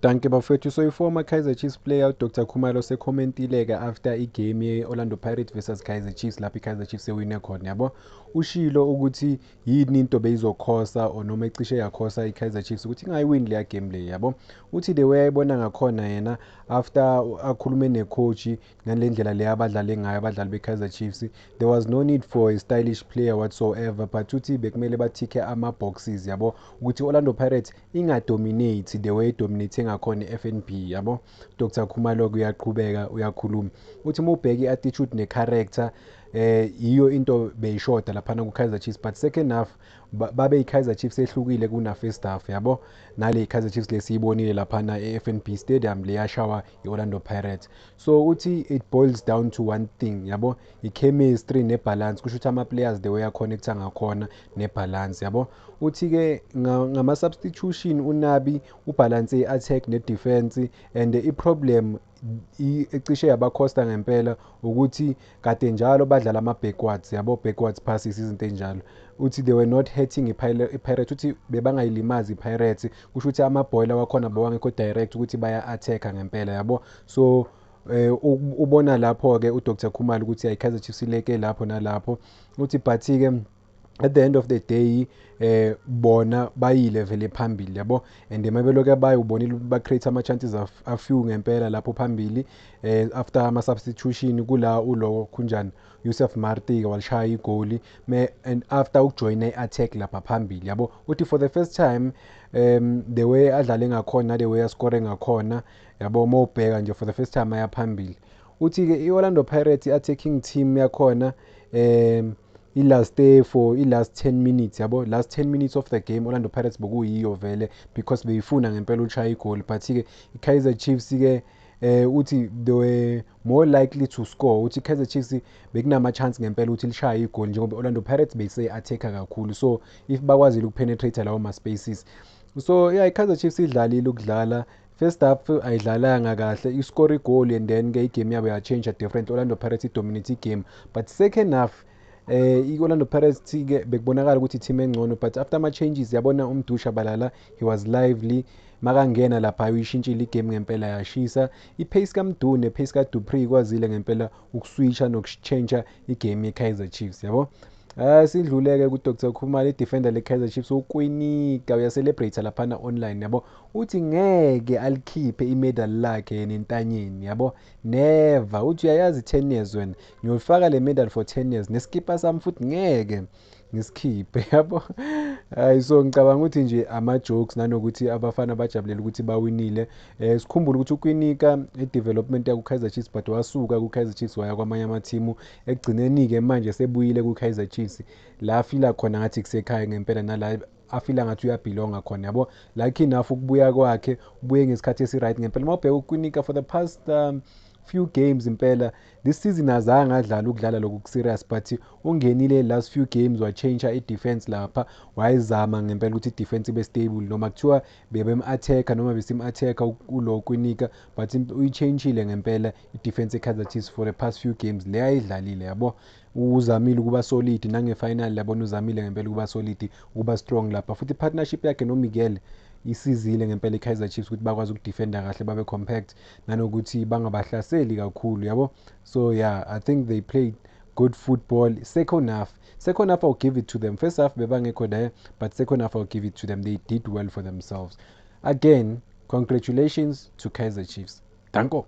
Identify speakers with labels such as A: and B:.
A: Danke bafowethu. So i-former Kaizer Chiefs player Dr. Khumalo secommentile-ke after igame ye-Orlando Pirates versus Kaizer Chiefs lapho i-Kaizer Chiefs ewine khona yabo. Ushilo ukuthi yini into beyizokhosa or noma ecishe yakhosa i-Kaizer Chiefs ukuthi ingayiwini leya game le yabo. Uthi the way ayibona ngakhona yena after akhulume necoach ngale ndlela le abadlale ngayo abadlali be-Kaizer Chiefs, there was no need for a stylish player whatsoever, but uthi bekumele bathikhe ama-boxes yabo ukuthi Orlando Pirates ingadominate the way dominating ngakhona i-FNB yabo. Dr. Khumalo uyaqhubeka uyakhuluma uthi uma ubheka i-attitude ne-character iyo into beyishoda laphana ku-Kaizer Chiefs, but second half babe i-Kaizer Chiefs ehlukile kuna first half yabo. Nale i-Kaizer Chiefs lesiyibonile laphana e-FNB Stadium leyashawa i-Orlando Pirates. So uthi it boils down to one thing yabo, i-chemistry ne-balance, kusho ukuthi ama-players the way aconnecta ngakhona ne-balance yabo. Uthi-ke ngama-substitution uNabi ubalance i-attack ne-defense and i-problem ecishe yabakhosta ngempela ukuthi kade njalo badlala ama-backwards yabo, backwards passes izinto enjalo. Uthi they were not hurting i-Pirates, uthi bebangayilimazi i-Pirates, kusho ukuthi amabhola wakhona bawangekho direct ukuthi baya-attack-a ngempela yabo. So ubona lapho-ke uDr. Khumalo ukuthi i-Kaizer Chiefs ileke lapho nalapho. Uthi but-ke at the end of the day bona bayi-level ephambili yabo, and mabeloke bayubonile ba-create ama-chances afew ngempela lapho phambili after ama-substitution kula ulo khunjani Yusuf Marti walishaya igoli and after ukujoyina i-attack lapha phambili yabo. Uthi for the first time the way adlale ngakhona the way ascore ngakhona yabo, uma ubheka nje for the first time aya phambili. Uthi-ke i-Orlando Pirates i-attacking team yakhona i-last 10 minutes yabo, last 10 minutes of the game Orlando Pirates bokuyiyo vele because beyifuna ngempela ushaya igoli, but-ke i-Kaizer Chiefs-ke uthi they were more likely to score. Uthi i-Kaizer Chiefs bekunama-chance ngempela ukuthi lishaye igoli njengoba Orlando Pirates beyise-attack-a kakhulu, so if bakwazile ukupenetrate lawo ma-spaces. So yeah, i-Kaizer Chiefs idlalile ukudlala first half ayidlalanga kahle, iscore igoli and then-ke igame yabo ya-change different. Orlando Pirates i-dominate igame, but second half i-Orlando Pirates-ke bekubonakala ukuthi team engcono, but after ama-changes yabona uMdusha Balala he was lively, makangena lapha uyishintshile igame ngempela yashisa. I-pace kaMdu ne-pace kaDupree kwazile ngempela ukuswitcha nokushintsha igame ye-Kaizer Chiefs yabo. Sidluleke ku-Dr. Khumalo, i-defender le-Kaizer Chiefs ukwinika uyacelebrate laphana online yabo. Uthi ngeke alikhiphe imedal lakhe nentanyeni yabo, never. Uthi uyayazi 10 years wena ngiyolifaka le medal for 10 years neskipa sami futhi ngeke ngisikhiphe yabo. Hayi, so ngicabanga ukuthi nje ama-jokes nanokuthi abafana bajabulela ukuthi bawinile. Sikhumbule ukuthi ukwinika i-development yaku-Kaizer Chiefs but wasuka ku-Kaizer Chiefs waya kwamanye amathimu, ekugcineni-ke manje sebuyile ku-Kaizer Chiefs la afila khona ngathi kusekhaya ngempela, nala afila ngathi uyabhilonga khona yabo. Lucky enough ukubuya kwakhe ubuye ngesikhathi esi-right ngempela. Uma ubheka ukwinika for the past few games impela this season azange adlala ukudlala lokhu serious, but ungenile last few games wa-change i-defense lapha, wayizama ngempela ukuthi i-defense ibe stable noma kuthiwa bebem-attack-a noma besim-attack-a kulo kwinika, but uyichangeile ngempela i-defense ye-Kaizer Chiefs for the past few games le ayidlalile yabo. Uzamile ukuba solid nange-final yabona, uzamile ngempela ukuba solid ukuba strong lapha, futhi i-partnership yakhe noMiguel isizile ngempela i-Kaizer Chiefs ukuthi bakwazi ukudefenda kahle babe compact nanokuthi bangabahlaseli kakhulu yabo. So yeah, I think they played good football. Second half I'll give it to them. First half bebangekho there, but second half I'll give it to them. They did well for themselves. Again, congratulations to Kaizer Chiefs. Danko.